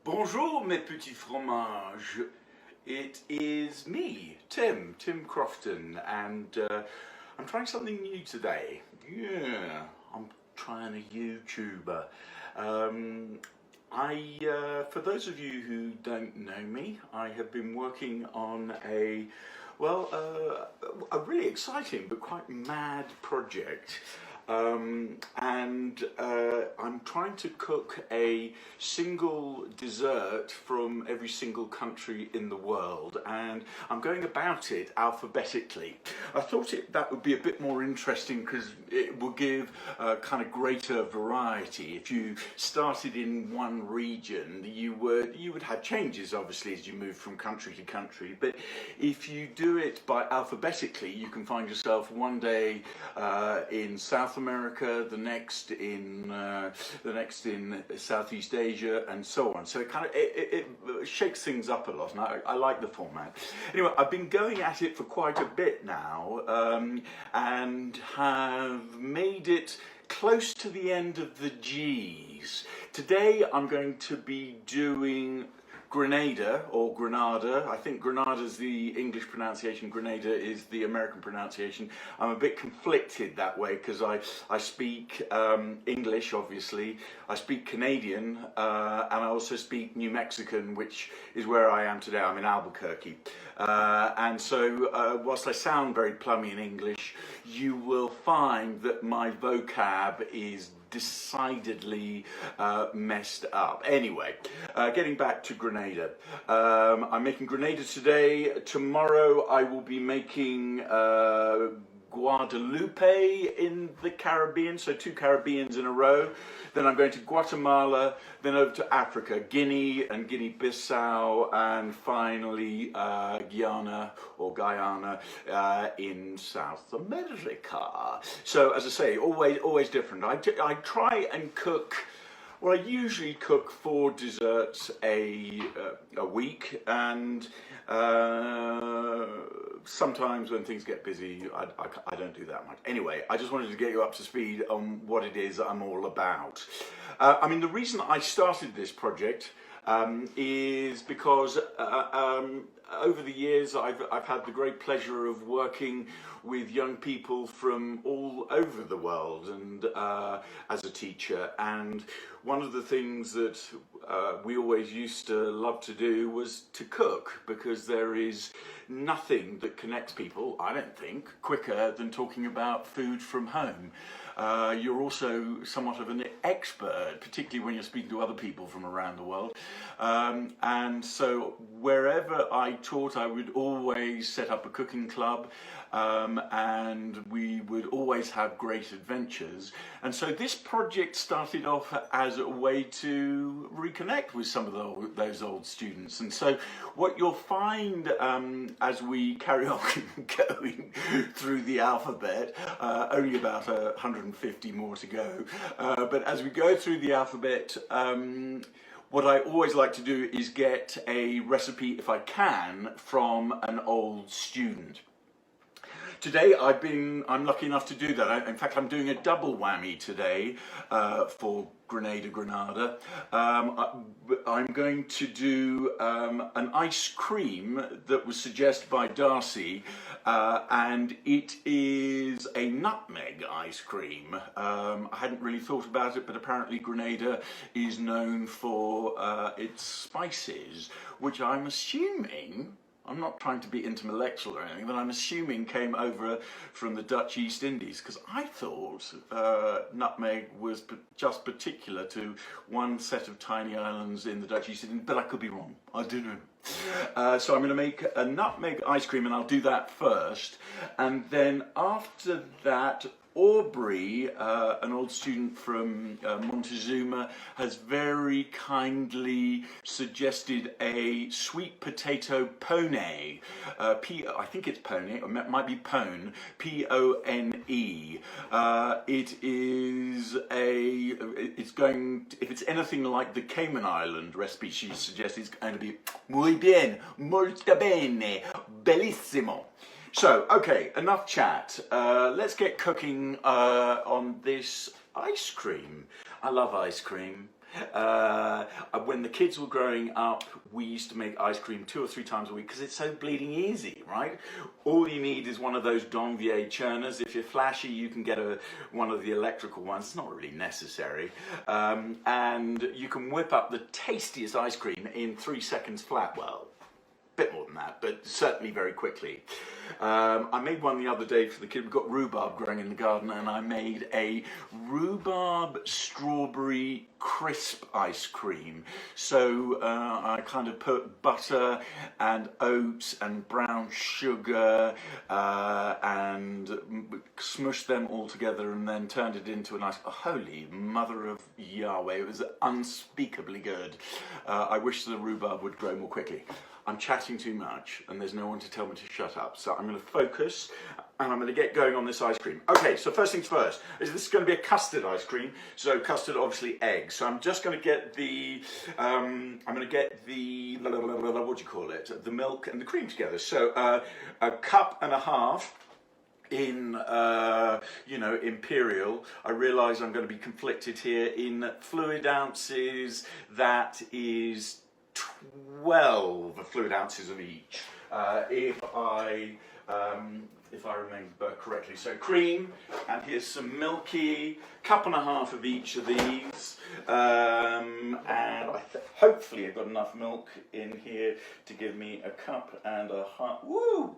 Bonjour mes petits fromages. It is me, Tim Crofton, and I'm trying something new today. Yeah, I'm trying a YouTuber. For those of you who don't know me, I have been working on a really exciting but quite mad project. I'm trying to cook a single dessert from every single country in the world, and I'm going about it alphabetically. I thought that would be a bit more interesting because it will give a kind of greater variety. If you started in one region, you would have changes obviously as you move from country to country, but if you do it by alphabetically, you can find yourself one day in South America, the next in Southeast Asia, and so on. So it shakes things up a lot, and I like the format. Anyway, I've been going at it for quite a bit now, and have made it close to the end of the G's. Today I'm going to be doing Grenada or Grenada. I think Grenada is the English pronunciation, Grenada is the American pronunciation. I'm a bit conflicted that way because I speak English, obviously. I speak Canadian, and I also speak New Mexican, which is where I am today. I'm in Albuquerque. And so whilst I sound very plummy in English, you will find that my vocab is decidedly messed up. Anyway, getting back to Grenada. I'm making Grenada today. Tomorrow I will be making Guadalupe in the Caribbean, so 2 Caribbeans in a row. Then I'm going to Guatemala, then over to Africa, Guinea and Guinea-Bissau, and finally Guyana in South America. So as I say, always different. I try and cook. Well, I usually cook 4 desserts a week, and sometimes when things get busy, I don't do that much. Anyway, I just wanted to get you up to speed on what it is I'm all about. I mean, the reason I started this project is because over the years I've had the great pleasure of working with young people from all over the world, and as a teacher, and one of the things that we always used to love to do was to cook, because there is nothing that connects people, I don't think, quicker than talking about food from home. You're also somewhat of an expert, particularly when you're speaking to other people from around the world. And so wherever I taught, I would always set up a cooking club, and we would always have great adventures. And so this project started off as a way to reconnect with some of those old students. And so what you'll find as we carry on going through the alphabet, only about 150 more to go, but as we go through the alphabet, what I always like to do is get a recipe, if I can, from an old student. Today I'm lucky enough to do that. In fact, I'm doing a double whammy today for Grenada. I'm going to do an ice cream that was suggested by Darcy, and it is a nutmeg ice cream. I hadn't really thought about it, but apparently Grenada is known for its spices, which I'm assuming, I'm not trying to be intellectual or anything, but I'm assuming came over from the Dutch East Indies, because I thought nutmeg was just particular to one set of tiny islands in the Dutch East Indies, but I could be wrong. I don't know. So I'm going to make a nutmeg ice cream, and I'll do that first. And then after that, Aubrey, an old student from Montezuma, has very kindly suggested a sweet potato pone. I think it's pone, or it might be pone, P-O-N-E. If it's anything like the Cayman Island recipe she suggests, it's going to be muy bien, molto bene, bellissimo. So, okay, enough chat. Let's get cooking on this ice cream. I love ice cream. When the kids were growing up, we used to make ice cream 2 or 3 times a week because it's so bleeding easy, right? All you need is one of those Donvier churners. If you're flashy, you can get one of the electrical ones. It's not really necessary. And you can whip up the tastiest ice cream in 3 seconds flat. Well, bit more than that, but certainly very quickly. I made one the other day for the kid. We've got rhubarb growing in the garden, and I made a rhubarb strawberry crisp ice cream. So I kind of put butter and oats and brown sugar and smushed them all together and then turned it into a nice, holy mother of Yahweh, it was unspeakably good. I wish the rhubarb would grow more quickly. I'm chatting too much and there's no one to tell me to shut up, so I'm going to focus and I'm going to get going on this ice cream. Okay, so first things first, this is going to be a custard ice cream, so custard, obviously eggs. So I'm just going to get the, what do you call it, the milk and the cream together. So a cup and a half in, imperial. I realise I'm going to be conflicted here in fluid ounces. That is 12 fluid ounces of each, if I remember correctly. So cream, and here's some milky, cup and a half of each of these, and hopefully I've got enough milk in here to give me a cup and a half. Woo!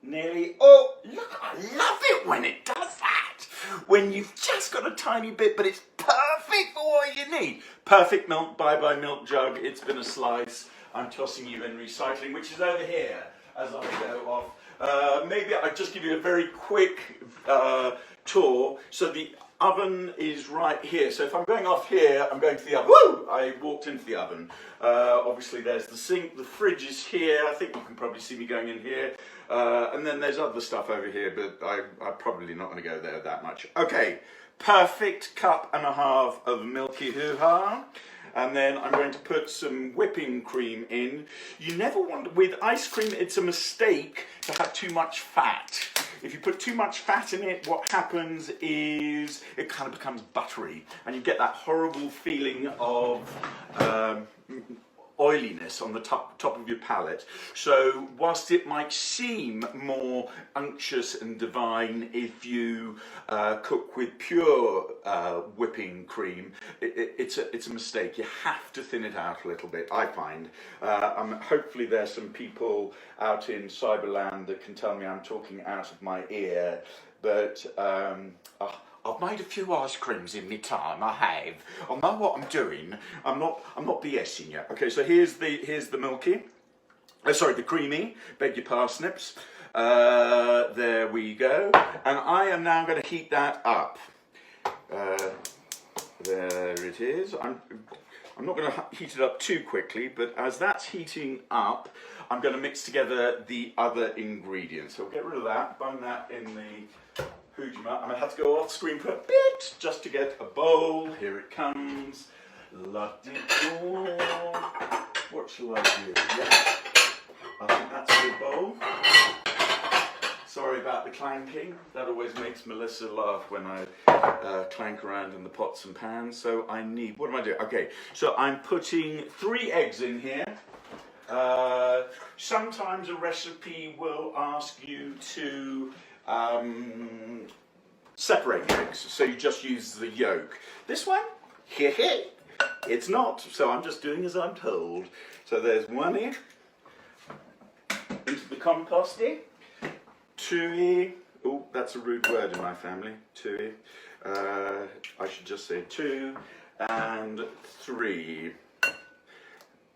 Nearly. Oh, look, I love it when it does that. When you've just got a tiny bit, but it's perfect for what you need. Perfect milk, bye-bye milk jug. It's been a slice. I'm tossing you in recycling, which is over here as I go off. Maybe I'll just give you a very quick tour. So the oven is right here. So if I'm going off here, I'm going to the oven. Woo! I walked into the oven. Obviously there's the sink, the fridge is here. I think you can probably see me going in here. And then there's other stuff over here, but I'm probably not going to go there that much. Okay, perfect cup and a half of milky hoo-ha. And then I'm going to put some whipping cream in. You never want, with ice cream, it's a mistake to have too much fat. If you put too much fat in it, what happens is it kind of becomes buttery, and you get that horrible feeling of oiliness on the top of your palate. So whilst it might seem more unctuous and divine if you cook with pure whipping cream, it's a mistake. You have to thin it out a little bit, I find. Hopefully there's some people out in Cyberland that can tell me I'm talking out of my ear, but I've made a few ice creams in my time, I have. I know what I'm doing. I'm not BSing you. Okay, so here's the milky. Sorry, the creamy. Beg your parsnips. There we go. And I am now going to heat that up. There it is. I'm not going to heat it up too quickly, but as that's heating up, I'm going to mix together the other ingredients. So we'll get rid of that, bung that in the Hujima. I'm going to have to go off screen for a bit just to get a bowl. Here it comes. La-di-do. What shall I do? Yeah, I think that's a good bowl. Sorry about the clanking. That always makes Melissa laugh when I clank around in the pots and pans. So I need, what am I doing? Okay, so I'm putting 3 eggs in here. Sometimes a recipe will ask you to separate eggs, so you just use the yolk. This one, it's not, so I'm just doing as I'm told. So there's 1 egg into the composting, 2 egg, oh, that's a rude word in my family, 2 egg, I should just say 2, and 3.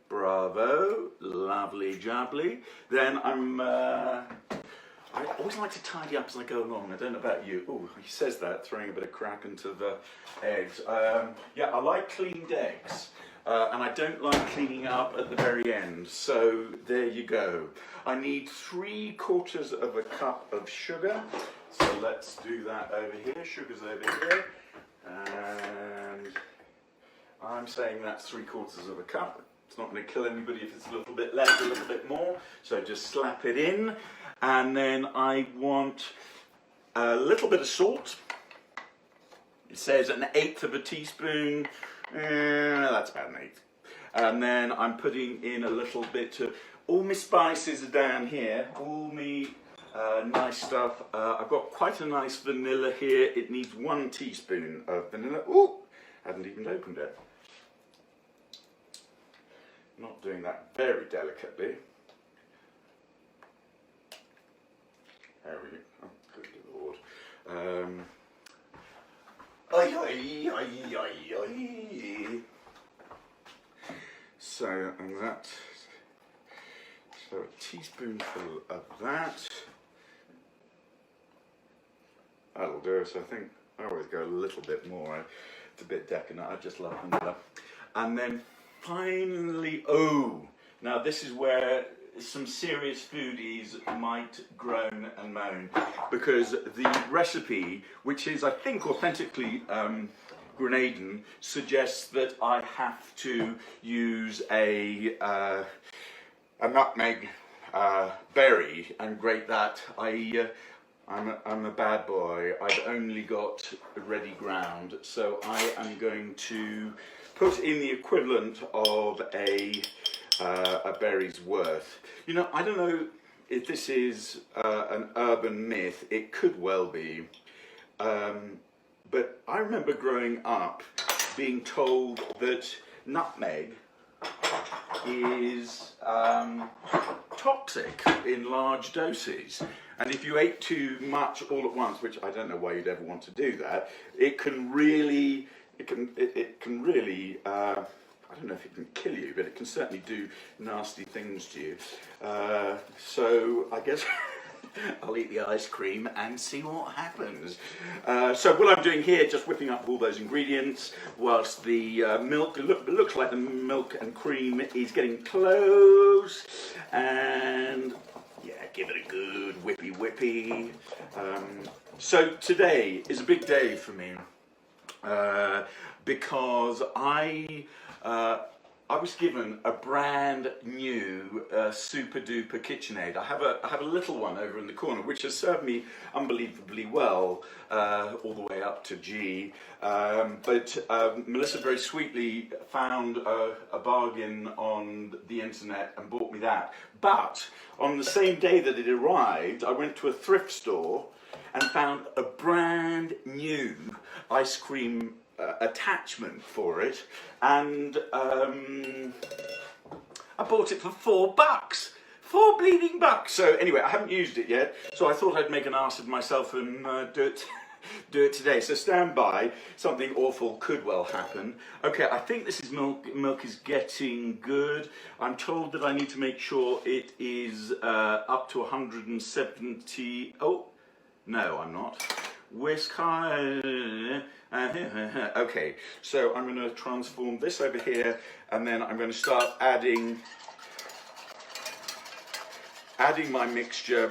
Bravo, lovely jubbly. Then I always like to tidy up as I go along. I don't know about you. Oh, he says that, throwing a bit of crap into the eggs. Yeah, I like cleaned eggs. And I don't like cleaning up at the very end. So there you go. I need 3/4 of a cup of sugar. So let's do that over here. Sugar's over here. And I'm saying that's 3/4 of a cup. It's not going to kill anybody if it's a little bit less, a little bit more. So just slap it in. And then I want a little bit of salt. It says 1/8 of a teaspoon. That's about 1/8. And then I'm putting in a little bit of, all my spices are down here, all my nice stuff. I've got quite a nice vanilla here. It needs 1 teaspoon of vanilla. Ooh, hadn't even opened it. Not doing that very delicately. There we go. Oh, good Lord. So, and that, so a teaspoonful of that. That'll do us, I think. I always go a little bit more. It's a bit decadent. I just love vanilla. And then finally, oh, now this is where some serious foodies might groan and moan, because the recipe, which is I think authentically Grenadan, suggests that I have to use a nutmeg berry and grate that. I'm a bad boy. I've only got ready ground, so I am going to put in the equivalent of a berry's worth. You know, I don't know if this is an urban myth. It could well be. But I remember growing up being told that nutmeg is toxic in large doses. And if you ate too much all at once, which I don't know why you'd ever want to do that, it can really, I don't know if it can kill you, but it can certainly do nasty things to you. So I guess I'll eat the ice cream and see what happens. So what I'm doing here, just whipping up all those ingredients, whilst the milk, looks like the milk and cream is getting close, and yeah, give it a good whippy. So today is a big day for me, because I was given a brand new super duper KitchenAid. I have a little one over in the corner which has served me unbelievably well all the way up to G. But Melissa very sweetly found a bargain on the internet and bought me that. But on the same day that it arrived, I went to a thrift store and found a brand new ice cream attachment for it, and I bought it for $4. $4 bleeding bucks. So anyway, I haven't used it yet, so I thought I'd make an ass of myself and do it today. So stand by, something awful could well happen. Okay, I think this is milk is getting good. I'm told that I need to make sure it is up to 170. Oh, no, I'm not. Whisk high. Okay, so I'm going to transform this over here, and then I'm going to start adding my mixture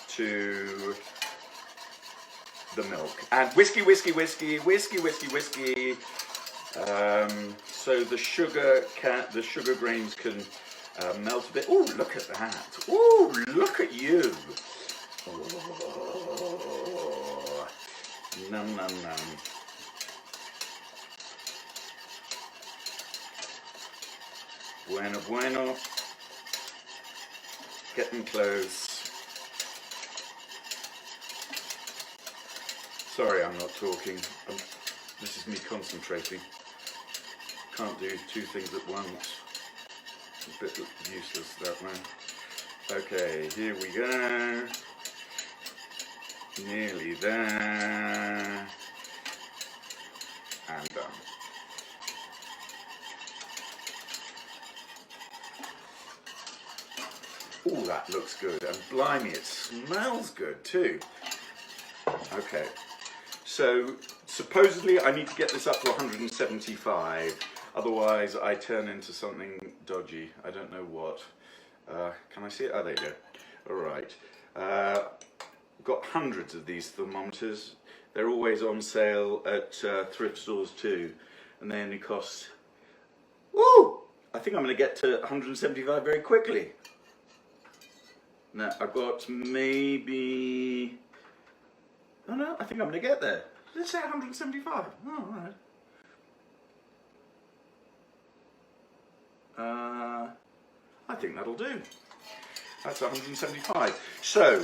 to the milk, and whiskey. So the sugar grains can melt a bit. Oh, look at that! Oh, look at you! Oh, num. Bueno. Getting close. Sorry, I'm not talking. This is me concentrating. Can't do 2 things at once. It's a bit useless that way. Okay, here we go. Nearly there. And done. Oh, that looks good. And blimey, it smells good too. Okay. So, supposedly I need to get this up to 175. Otherwise, I turn into something dodgy. I don't know what. Can I see it? Oh, there you go. All right. Got hundreds of these thermometers. They're always on sale at thrift stores too, and they only cost. Woo! I think I'm going to get to 175 very quickly. Now I've got maybe Oh no, I think I'm going to get there. Let's say 175. Oh, all right. I think that'll do. That's 175. So,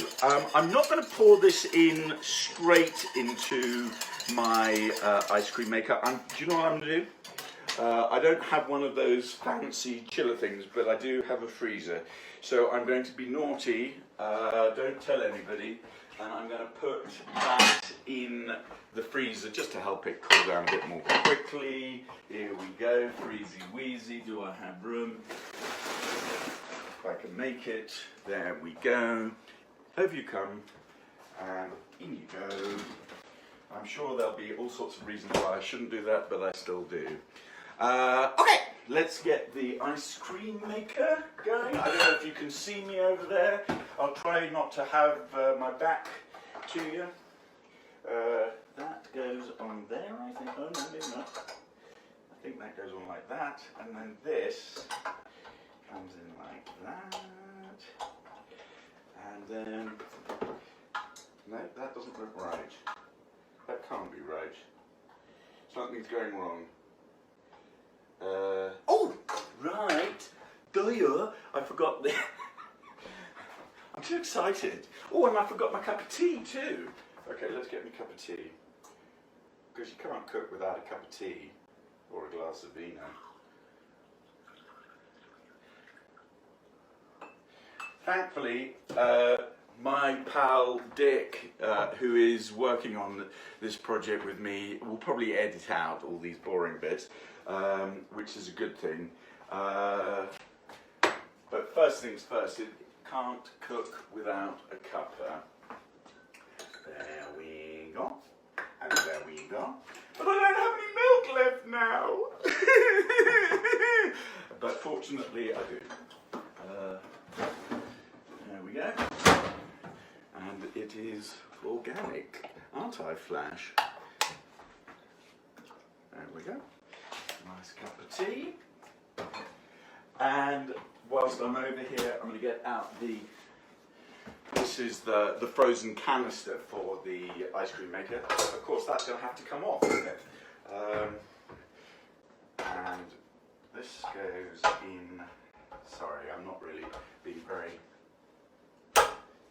I'm not going to pour this in straight into my ice cream maker. Do you know what I'm going to do? I don't have one of those fancy chiller things, but I do have a freezer. So I'm going to be naughty, don't tell anybody, and I'm going to put that in the freezer just to help it cool down a bit more quickly. Here we go, freezy wheezy. Do I have room? If I can make it. There we go. Over you come, and in you go. I'm sure there'll be all sorts of reasons why I shouldn't do that, but I still do. Okay, let's get the ice cream maker going. I don't know if you can see me over there. I'll try not to have my back to you. That goes on there, I think. Oh, no, maybe not. I think that goes on like that. And then this comes in like that. And then... No, that doesn't look right. That can't be right. Something's going wrong. Oh, right. Duh, I forgot the... I'm too excited. Oh, and I forgot my cup of tea too. Okay, let's get me a cup of tea. Because you can't cook without a cup of tea or a glass of vino. Thankfully, my pal Dick, who is working on this project with me, will probably edit out all these boring bits, which is a good thing. But first things first, it can't cook without a cuppa. There we go, and there we go. But I don't have any milk left now. But fortunately I do. There we go. And it is organic, aren't I, Flash? There we go. Nice cup of tea. And whilst I'm over here, I'm going to get out this is the frozen canister for the ice cream maker. Of course, that's going to have to come off, isn't it? And this goes in... Sorry, I'm not really being very...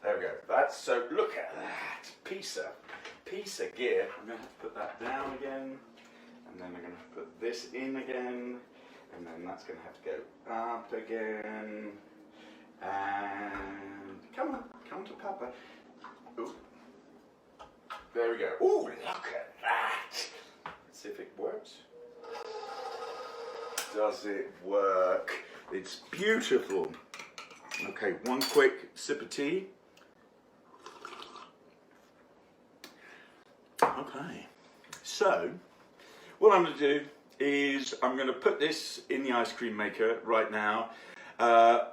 There we go. That's so. Look at that piece of gear. I'm going to have to put that down again, and then I'm going to have to put this in again, and then that's going to have to go up again. And come on to Papa. Ooh. There we go. Ooh, look at that. Let's see if it works. Does it work? It's beautiful. Okay, one quick sip of tea. Okay, so what I'm going to do is I'm going to put this in the ice cream maker right now.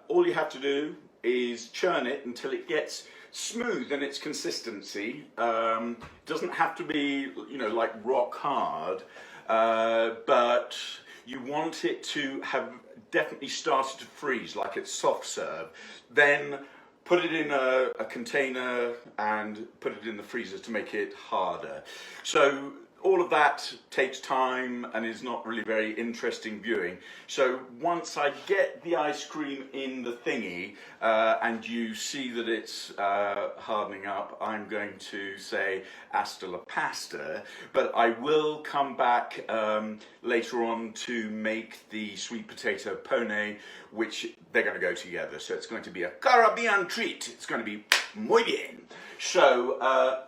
All you have to do is churn it until it gets smooth in its consistency. Doesn't have to be, you know, like rock hard, but you want it to have definitely started to freeze, like it's soft serve. Then put it in a container and put it in the freezer to make it harder. So all of that takes time and is not really very interesting viewing. So once I get the ice cream in the thingy and you see that it's hardening up, I'm going to say hasta la pasta, but I will come back later on to make the sweet potato pone, which they're going to go together. So it's going to be a Caribbean treat. It's going to be muy bien. So,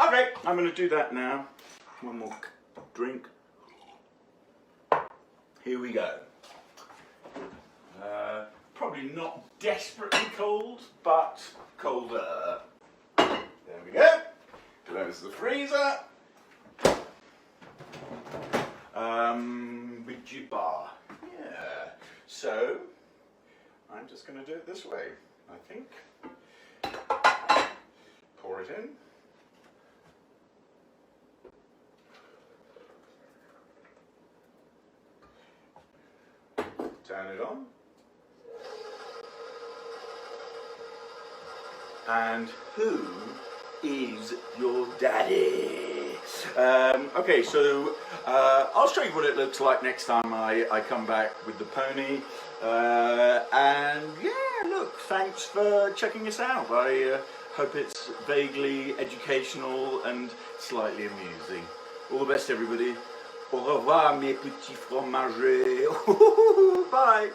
okay, I'm going to do that now. One more drink. Here we go. Probably not desperately cold, but colder. There we go. Close the freezer. Big bar. Yeah. So I'm just going to do it this way, I think. Pour it in. Turn it on. And who is your daddy. Okay, so I'll show you what it looks like next time I come back with the pony. And yeah, look, thanks for checking us out. I hope it's vaguely educational and slightly amusing. All the best, everybody. Au revoir, mes petits fromagers. Bye.